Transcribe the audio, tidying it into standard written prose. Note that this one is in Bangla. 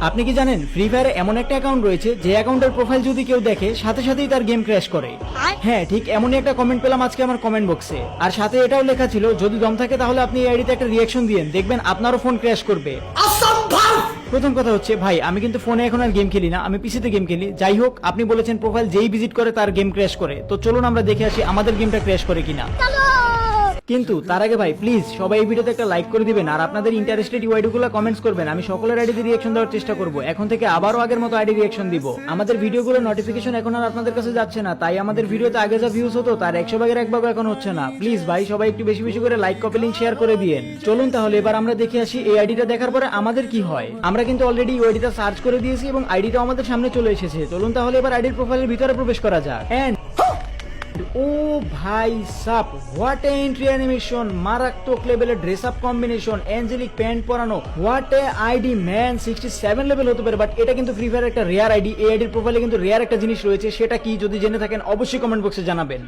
আপনি কি জানেন ফ্রি ফায়ারে এমন একটা অ্যাকাউন্ট রয়েছে যে অ্যাকাউন্টের প্রোফাইল যদি কেউ দেখে সাথে সাথেই তার গেম ক্র্যাশ করে। হ্যাঁ, ঠিক এমনই একটা কমেন্ট পেলাম আজকে আমার কমেন্ট বক্সে, আর সাথে এটাও লেখা ছিল যদি দম থাকে তাহলে আপনি এই আইডিতে একটা রিঅ্যাকশন দিয়েন, দেখবেন আপনারও ফোন ক্র্যাশ করবে। প্রথম কথা হচ্ছে ভাই, আমি কিন্তু ফোনে এখন আর গেম খেলি না, আমি পিসিতে গেম খেলি। যাই হোক, আপনি বলেছেন প্রোফাইল যেই ভিজিট করে তার গেম ক্র্যাশ করে, তো চলুন আমরা দেখে আসি আমাদের গেমটা ক্র্যাশ করে কিনা। কিন্তু তার আগে ভাই প্লিজ সবাই এই ভিডিওতে একটা লাইক করে দিবেন, আর আপনাদের ইন্টারেস্টেড ইউআইডিগুলো কমেন্টস করবেন। আমি সকলের আইডিতে রিঅ্যাকশন দেওয়ার চেষ্টা করব, এখন থেকে আবারও আগের মতো আইডি রিঅ্যাকশন দিব। আমাদের ভিডিওগুলোর নোটিফিকেশন এখন আর আপনাদের কাছে যাচ্ছে না, তাই আমাদের ভিডিওতে আগে যা ভিউজ হতো তার 100 ভাগের 1 ভাগ এখন হচ্ছে না। প্লিজ ভাই সবাই একটু বেশি বেশি করে লাইক, কপি, লিংক শেয়ার করে দিয়েন। চলুন তাহলে এবার আমরা দেখে আসি এই আইডিটা দেখার পরে আমাদের কি হয়। আমরা কিন্তু অলরেডি আইডিটা সার্চ করে দিয়েছি এবং আইডিটা আমাদের সামনে চলে এসেছে। চলুন তাহলে এবার আইডির প্রোফাইলের ভিতরে প্রবেশ করা যাক। এন্ড ও ভাই সাপ, হোয়াট এ এন্ট্রি অ্যানিমেশন, মারাত্মক লেভেলের dress up combination, angelic pant পরানো, what a ID man. 67 level হতে পারে, বাট এটা কিন্তু ফ্রি ফায়ার একটা রেয়ার আইডি। এই আইডির প্রোফাইলে কিন্তু রেয়ার একটা জিনিস রয়েছে, সেটা কি যদি জেনে থাকেন অবশ্যই কমেন্ট বক্সে জানাবেন।